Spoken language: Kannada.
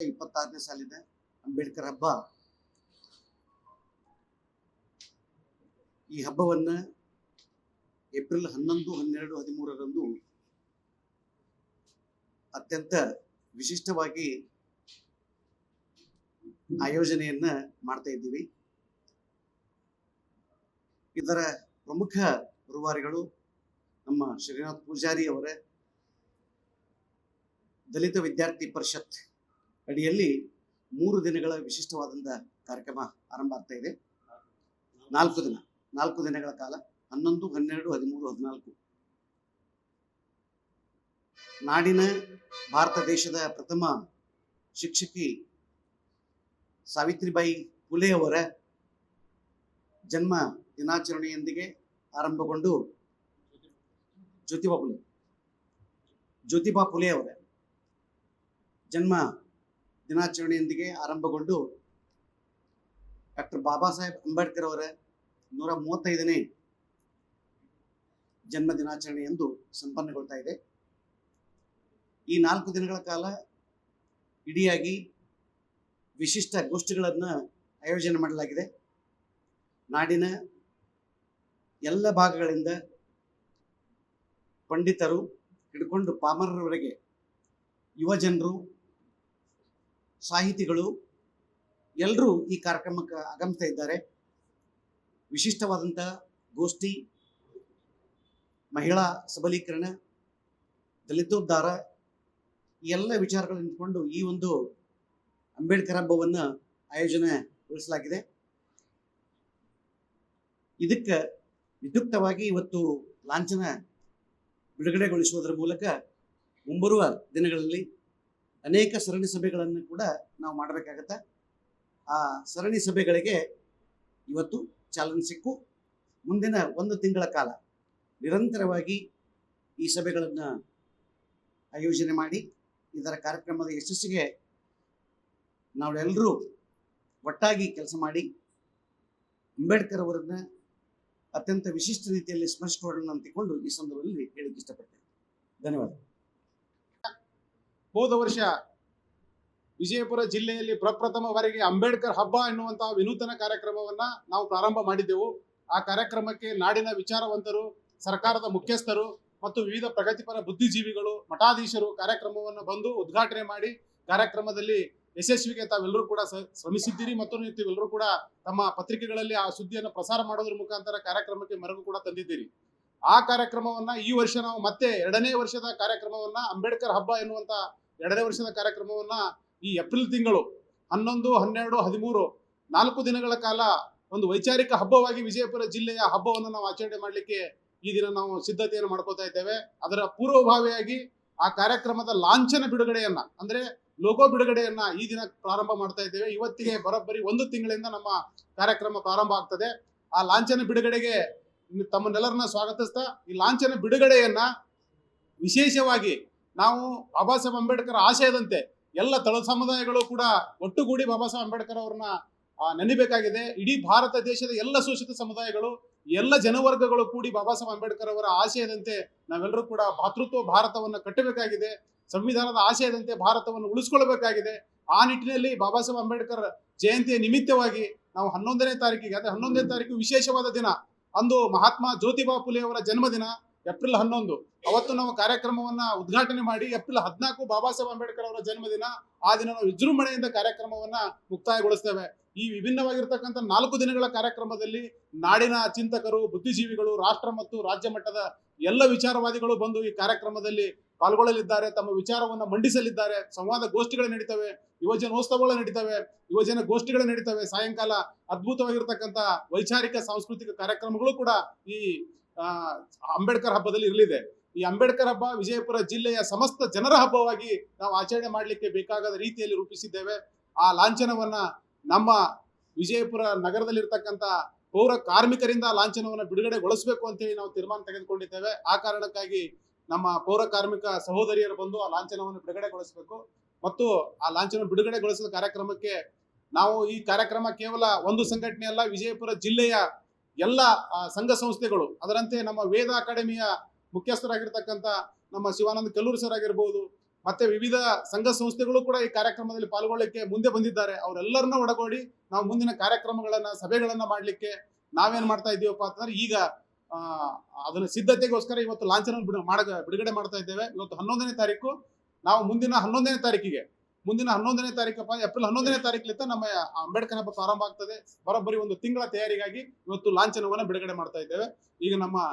26ನೇ ಸಾಲಿನ ಅಂಬೇಡ್ಕರ್ ಹಬ್ಬ. ಈ ಹಬ್ಬವನ್ನು ಏಪ್ರಿಲ್ 11, 12, 13ರಂದು ಅತ್ಯಂತ ವಿಶಿಷ್ಟವಾಗಿ ಆಯೋಜನೆಯನ್ನ ಮಾಡ್ತಾ ಇದ್ದೀವಿ. ಇದರ ಪ್ರಮುಖ ರೂವಾರಿಗಳು ನಮ್ಮ ಶ್ರೀನಾಥ್ ಪೂಜಾರಿ ಅವರ ದಲಿತ ವಿದ್ಯಾರ್ಥಿ ಪರಿಷತ್ ಅಡಿಯಲ್ಲಿ 3 ದಿನಗಳ ವಿಶಿಷ್ಟವಾದಂಥ ಕಾರ್ಯಕ್ರಮ ಆರಂಭ ಆಗ್ತಾ ಇದೆ. 4 ದಿನಗಳ ಕಾಲ 11, 12, 13, 14 ನಾಡಿನ ಭಾರತ ದೇಶದ ಪ್ರಥಮ ಶಿಕ್ಷಕಿ ಸಾವಿತ್ರಿಬಾಯಿ ಫುಲೆ ಅವರ ಜನ್ಮ ದಿನಾಚರಣೆಯೊಂದಿಗೆ ಆರಂಭಗೊಂಡು ಜ್ಯೋತಿಬಾ ಫುಲೆ ಅವರ ಜನ್ಮ ದಿನಾಚರಣೆಯೊಂದಿಗೆ ಆರಂಭಗೊಂಡು ಡಾಕ್ಟರ್ ಬಾಬಾ ಸಾಹೇಬ್ ಅಂಬೇಡ್ಕರ್ ಅವರ 135ನೇ ಜನ್ಮ ದಿನಾಚರಣೆಯಂದು ಸಂಪನ್ನಗೊಳ್ತಾ ಇದೆ. ಈ 4 ದಿನಗಳ ಕಾಲ ಇಡಿಯಾಗಿ ವಿಶಿಷ್ಟ ಗೋಷ್ಠಿಗಳನ್ನು ಆಯೋಜನೆ ಮಾಡಲಾಗಿದೆ. ನಾಡಿನ ಎಲ್ಲ ಭಾಗಗಳಿಂದ ಪಂಡಿತರು ಹಿಡ್ಕೊಂಡು ಪಾಮರರವರೆಗೆ ಯುವ ಜನರು, ಸಾಹಿತಿಗಳು ಎಲ್ಲರೂ ಈ ಕಾರ್ಯಕ್ರಮಕ್ಕೆ ಆಗಮಿಸ್ತಾ ಇದ್ದಾರೆ. ವಿಶಿಷ್ಟವಾದಂಥ ಗೋಷ್ಠಿ, ಮಹಿಳಾ ಸಬಲೀಕರಣ, ದಲಿತೋದ್ಧಾರ ಈ ಎಲ್ಲ ವಿಚಾರಗಳನ್ನು ಇಟ್ಕೊಂಡು ಈ ಒಂದು ಅಂಬೇಡ್ಕರ್ ಹಬ್ಬವನ್ನು ಆಯೋಜನೆಗೊಳಿಸಲಾಗಿದೆ. ಇದಕ್ಕೆ ವಿದ್ಯುಕ್ತವಾಗಿ ಇವತ್ತು ಲಾಂಛನ ಬಿಡುಗಡೆಗೊಳಿಸುವುದರ ಮೂಲಕ ಮುಂಬರುವ ದಿನಗಳಲ್ಲಿ ಅನೇಕ ಸರಣಿ ಸಭೆಗಳನ್ನು ಕೂಡ ನಾವು ಮಾಡಬೇಕಾಗತ್ತೆ. ಆ ಸರಣಿ ಸಭೆಗಳಿಗೆ ಇವತ್ತು ಚಾಲನೆ ಸಿಕ್ಕು ಮುಂದಿನ 1 ತಿಂಗಳ ಕಾಲ ನಿರಂತರವಾಗಿ ಈ ಸಭೆಗಳನ್ನು ಆಯೋಜನೆ ಮಾಡಿ ಇದರ ಕಾರ್ಯಕ್ರಮದ ಯಶಸ್ಸಿಗೆ ನಾವೆಲ್ಲರೂ ಒಟ್ಟಾಗಿ ಕೆಲಸ ಮಾಡಿ ಅಂಬೇಡ್ಕರ್ ಅವರನ್ನ ಅತ್ಯಂತ ವಿಶಿಷ್ಟ ರೀತಿಯಲ್ಲಿ ಸ್ಮರಿಸಿಕೊಳ್ಳೋಣ ಅಂತಿಕೊಂಡು ಈ ಸಂದರ್ಭದಲ್ಲಿ ಹೇಳಿಕ್ಕೆ ಇಷ್ಟಪಡ್ತೇನೆ. ಧನ್ಯವಾದ. ಹೋದ ವರ್ಷ ವಿಜಯಪುರ ಜಿಲ್ಲೆಯಲ್ಲಿ ಪ್ರಪ್ರಥಮವರೆಗೆ ಅಂಬೇಡ್ಕರ್ ಹಬ್ಬ ಎನ್ನುವಂತಹ ವಿನೂತನ ಕಾರ್ಯಕ್ರಮವನ್ನ ನಾವು ಪ್ರಾರಂಭ ಮಾಡಿದ್ದೆವು. ಆ ಕಾರ್ಯಕ್ರಮಕ್ಕೆ ನಾಡಿನ ವಿಚಾರವಂತರು, ಸರ್ಕಾರದ ಮುಖ್ಯಸ್ಥರು ಮತ್ತು ವಿವಿಧ ಪ್ರಗತಿಪರ ಬುದ್ಧಿಜೀವಿಗಳು, ಮಠಾಧೀಶರು ಕಾರ್ಯಕ್ರಮವನ್ನು ಬಂದು ಉದ್ಘಾಟನೆ ಮಾಡಿ ಕಾರ್ಯಕ್ರಮದಲ್ಲಿ ಯಶಸ್ವಿಗೆ ತಾವೆಲ್ಲರೂ ಕೂಡ ಶ್ರಮಿಸಿದ್ದೀರಿ ಮತ್ತು ನೀವೆಲ್ಲರೂ ಕೂಡ ತಮ್ಮ ಪತ್ರಿಕೆಗಳಲ್ಲಿ ಆ ಸುದ್ದಿಯನ್ನು ಪ್ರಸಾರ ಮಾಡೋದ್ರ ಮುಖಾಂತರ ಕಾರ್ಯಕ್ರಮಕ್ಕೆ ಮೆರುಗು ಕೂಡ ತಂದಿದ್ದೀರಿ. ಆ ಕಾರ್ಯಕ್ರಮವನ್ನ ಈ ವರ್ಷ ನಾವು ಮತ್ತೆ 2ನೇ ವರ್ಷದ ಕಾರ್ಯಕ್ರಮವನ್ನ ಅಂಬೇಡ್ಕರ್ ಹಬ್ಬ ಎನ್ನುವಂತ 2ನೇ ವರ್ಷದ ಕಾರ್ಯಕ್ರಮವನ್ನ ಈ ಏಪ್ರಿಲ್ ತಿಂಗಳು 11, 12, 13 4 ದಿನಗಳ ಕಾಲ ಒಂದು ವೈಚಾರಿಕ ಹಬ್ಬವಾಗಿ ವಿಜಯಪುರ ಜಿಲ್ಲೆಯ ಹಬ್ಬವನ್ನು ನಾವು ಆಚರಣೆ ಮಾಡಲಿಕ್ಕೆ ಈ ದಿನ ನಾವು ಸಿದ್ಧತೆಯನ್ನು ಮಾಡ್ಕೋತಾ ಇದ್ದೇವೆ. ಅದರ ಪೂರ್ವಭಾವಿಯಾಗಿ ಆ ಕಾರ್ಯಕ್ರಮದ ಲಾಂಛನ ಬಿಡುಗಡೆಯನ್ನ ಅಂದ್ರೆ ಲೋಗೋ ಬಿಡುಗಡೆಯನ್ನ ಈ ದಿನ ಪ್ರಾರಂಭ ಮಾಡ್ತಾ ಇದ್ದೇವೆ. ಇವತ್ತಿಗೆ ಬರೋಬ್ಬರಿ 1 ತಿಂಗಳಿಂದ ನಮ್ಮ ಕಾರ್ಯಕ್ರಮ ಪ್ರಾರಂಭ ಆಗ್ತದೆ. ಆ ಲಾಂಛನ ಬಿಡುಗಡೆಗೆ ತಮ್ಮನ್ನೆಲ್ಲರನ್ನ ಸ್ವಾಗತಿಸ್ತಾ ಈ ಲಾಂಛನ ಬಿಡುಗಡೆಯನ್ನ ವಿಶೇಷವಾಗಿ ನಾವು ಬಾಬಾ ಸಾಹೇಬ್ ಅಂಬೇಡ್ಕರ್ ಆಶಯದಂತೆ ಎಲ್ಲ ತಳ ಸಮುದಾಯಗಳು ಕೂಡ ಒಟ್ಟುಗೂಡಿ ಬಾಬಾ ಸಾಹೇಬ್ ಅಂಬೇಡ್ಕರ್ ಅವ್ರನ್ನ ನೆನಬೇಕಾಗಿದೆ. ಇಡೀ ಭಾರತ ದೇಶದ ಎಲ್ಲ ಶೋಷಿತ ಸಮುದಾಯಗಳು, ಎಲ್ಲ ಜನವರ್ಗಗಳು ಕೂಡಿ ಬಾಬಾ ಸಾಹೇಬ್ ಅಂಬೇಡ್ಕರ್ ಅವರ ಆಶಯದಂತೆ ನಾವೆಲ್ಲರೂ ಕೂಡ ಭಾತೃತ್ವ ಭಾರತವನ್ನು ಕಟ್ಟಬೇಕಾಗಿದೆ. ಸಂವಿಧಾನದ ಆಶಯದಂತೆ ಭಾರತವನ್ನು ಉಳಿಸ್ಕೊಳ್ಬೇಕಾಗಿದೆ. ಆ ನಿಟ್ಟಿನಲ್ಲಿ ಬಾಬಾ ಸಾಹೇಬ್ ಅಂಬೇಡ್ಕರ್ ಜಯಂತಿಯ ನಿಮಿತ್ತವಾಗಿ ನಾವು 11ನೇ ತಾರೀಕಿಗೆ ಅಂದ್ರೆ 11ನೇ ತಾರೀಕು ವಿಶೇಷವಾದ ದಿನ, ಅಂದು ಮಹಾತ್ಮ ಜ್ಯೋತಿಬಾ ಫುಲೆ ಅವರ ಜನ್ಮದಿನ ಏಪ್ರಿಲ್ 11. ಅವತ್ತು ನಾವು ಕಾರ್ಯಕ್ರಮವನ್ನ ಉದ್ಘಾಟನೆ ಮಾಡಿ ಏಪ್ರಿಲ್ 14 ಬಾಬಾ ಸಾಹೇಬ್ ಅಂಬೇಡ್ಕರ್ ಅವರ ಜನ್ಮದಿನ. ಆ ದಿನ ನಾವು ವಿಜೃಂಭಣೆಯಿಂದ ಕಾರ್ಯಕ್ರಮವನ್ನ ಮುಕ್ತಾಯಗೊಳಿಸ್ತೇವೆ. ಈ ವಿಭಿನ್ನವಾಗಿರ್ತಕ್ಕಂಥ 4 ದಿನಗಳ ಕಾರ್ಯಕ್ರಮದಲ್ಲಿ ನಾಡಿನ ಚಿಂತಕರು, ಬುದ್ಧಿಜೀವಿಗಳು, ರಾಷ್ಟ್ರ ಮತ್ತು ರಾಜ್ಯ ಮಟ್ಟದ ಎಲ್ಲ ವಿಚಾರವಾದಿಗಳು ಬಂದು ಈ ಕಾರ್ಯಕ್ರಮದಲ್ಲಿ ಪಾಲ್ಗೊಳ್ಳಲಿದ್ದಾರೆ, ತಮ್ಮ ವಿಚಾರವನ್ನು ಮಂಡಿಸಲಿದ್ದಾರೆ. ಸಂವಾದ ಗೋಷ್ಠಿಗಳು ನಡೀತವೆ, ಯುವಜನೋತ್ಸವಗಳು ನಡೀತವೆ, ಯುವಜನ ಗೋಷ್ಠಿಗಳು ನಡೀತವೆ. ಸಾಯಂಕಾಲ ಅದ್ಭುತವಾಗಿರ್ತಕ್ಕಂಥ ವೈಚಾರಿಕ ಸಾಂಸ್ಕೃತಿಕ ಕಾರ್ಯಕ್ರಮಗಳು ಕೂಡ ಈ ಅಂಬೇಡ್ಕರ್ ಹಬ್ಬದಲ್ಲಿ ಇರಲಿದೆ. ಈ ಅಂಬೇಡ್ಕರ್ ಹಬ್ಬ ವಿಜಯಪುರ ಜಿಲ್ಲೆಯ ಸಮಸ್ತ ಜನರ ಹಬ್ಬವಾಗಿ ನಾವು ಆಚರಣೆ ಮಾಡಲಿಕ್ಕೆ ಬೇಕಾದ ರೀತಿಯಲ್ಲಿ ರೂಪಿಸಿದ್ದೇವೆ. ಆ ಲಾಂಛನವನ್ನ ನಮ್ಮ ವಿಜಯಪುರ ನಗರದಲ್ಲಿರ್ತಕ್ಕಂಥ ಪೌರ ಕಾರ್ಮಿಕರಿಂದ ಲಾಂಛನವನ್ನು ಬಿಡುಗಡೆಗೊಳಿಸಬೇಕು ಅಂತೇಳಿ ನಾವು ತೀರ್ಮಾನ ತೆಗೆದುಕೊಂಡಿದ್ದೇವೆ. ಆ ಕಾರಣಕ್ಕಾಗಿ ನಮ್ಮ ಪೌರ ಕಾರ್ಮಿಕ ಸಹೋದರಿಯರು ಬಂದು ಆ ಲಾಂಛನವನ್ನು ಬಿಡುಗಡೆಗೊಳಿಸಬೇಕು ಮತ್ತು ಆ ಲಾಂಛನ ಬಿಡುಗಡೆಗೊಳಿಸಿದ ಕಾರ್ಯಕ್ರಮಕ್ಕೆ ನಾವು ಈ ಕಾರ್ಯಕ್ರಮ ಕೇವಲ ಒಂದು ಸಂಘಟನೆ ಅಲ್ಲ, ವಿಜಯಪುರ ಜಿಲ್ಲೆಯ ಎಲ್ಲ ಸಂಘ ಸಂಸ್ಥೆಗಳು, ಅದರಂತೆ ನಮ್ಮ ವೇದ ಅಕಾಡೆಮಿಯ ಮುಖ್ಯಸ್ಥರಾಗಿರ್ತಕ್ಕಂಥ ನಮ್ಮ ಶಿವಾನಂದ ಕಲ್ಲೂರು ಸರ್ ಆಗಿರ್ಬೋದು, ಮತ್ತೆ ವಿವಿಧ ಸಂಘ ಸಂಸ್ಥೆಗಳು ಕೂಡ ಈ ಕಾರ್ಯಕ್ರಮದಲ್ಲಿ ಪಾಲ್ಗೊಳ್ಳಲಿಕ್ಕೆ ಮುಂದೆ ಬಂದಿದ್ದಾರೆ. ಅವರೆಲ್ಲರನ್ನ ಒಳಗೂಡಿ ನಾವು ಮುಂದಿನ ಕಾರ್ಯಕ್ರಮಗಳನ್ನ ಸಭೆಗಳನ್ನ ಮಾಡ್ಲಿಕ್ಕೆ ನಾವೇನ್ ಮಾಡ್ತಾ ಇದ್ದೀವಪ್ಪ ಅಂತಂದ್ರೆ ಈಗ ಅದನ್ನ ಸಿದ್ಧತೆಗೋಸ್ಕರ ಇವತ್ತು ಲಾಂಛನ ಬಿಡುಗಡೆ ಮಾಡ್ತಾ ಇದ್ದೇವೆ. ಇವತ್ತು 11ನೇ ತಾರೀಕು. ನಾವು ಮುಂದಿನ 11ನೇ ತಾರೀಕಿಗೆ ಏಪ್ರಿಲ್ 11ನೇ ತಾರೀಕಿನಿಂದ ನಮ್ಮ ಅಂಬೇಡ್ಕರ್ ಹಬ್ಬ ಪ್ರಾರಂಭ ಆಗ್ತದೆ. ಬರೋಬ್ಬರಿ ಒಂದು ತಿಂಗಳ ತಯಾರಿಗಾಗಿ ಇವತ್ತು ಲಾಂಛನವನ್ನ ಬಿಡುಗಡೆ ಮಾಡ್ತಾ ಇದ್ದೇವೆ. ಈಗ ನಮ್ಮ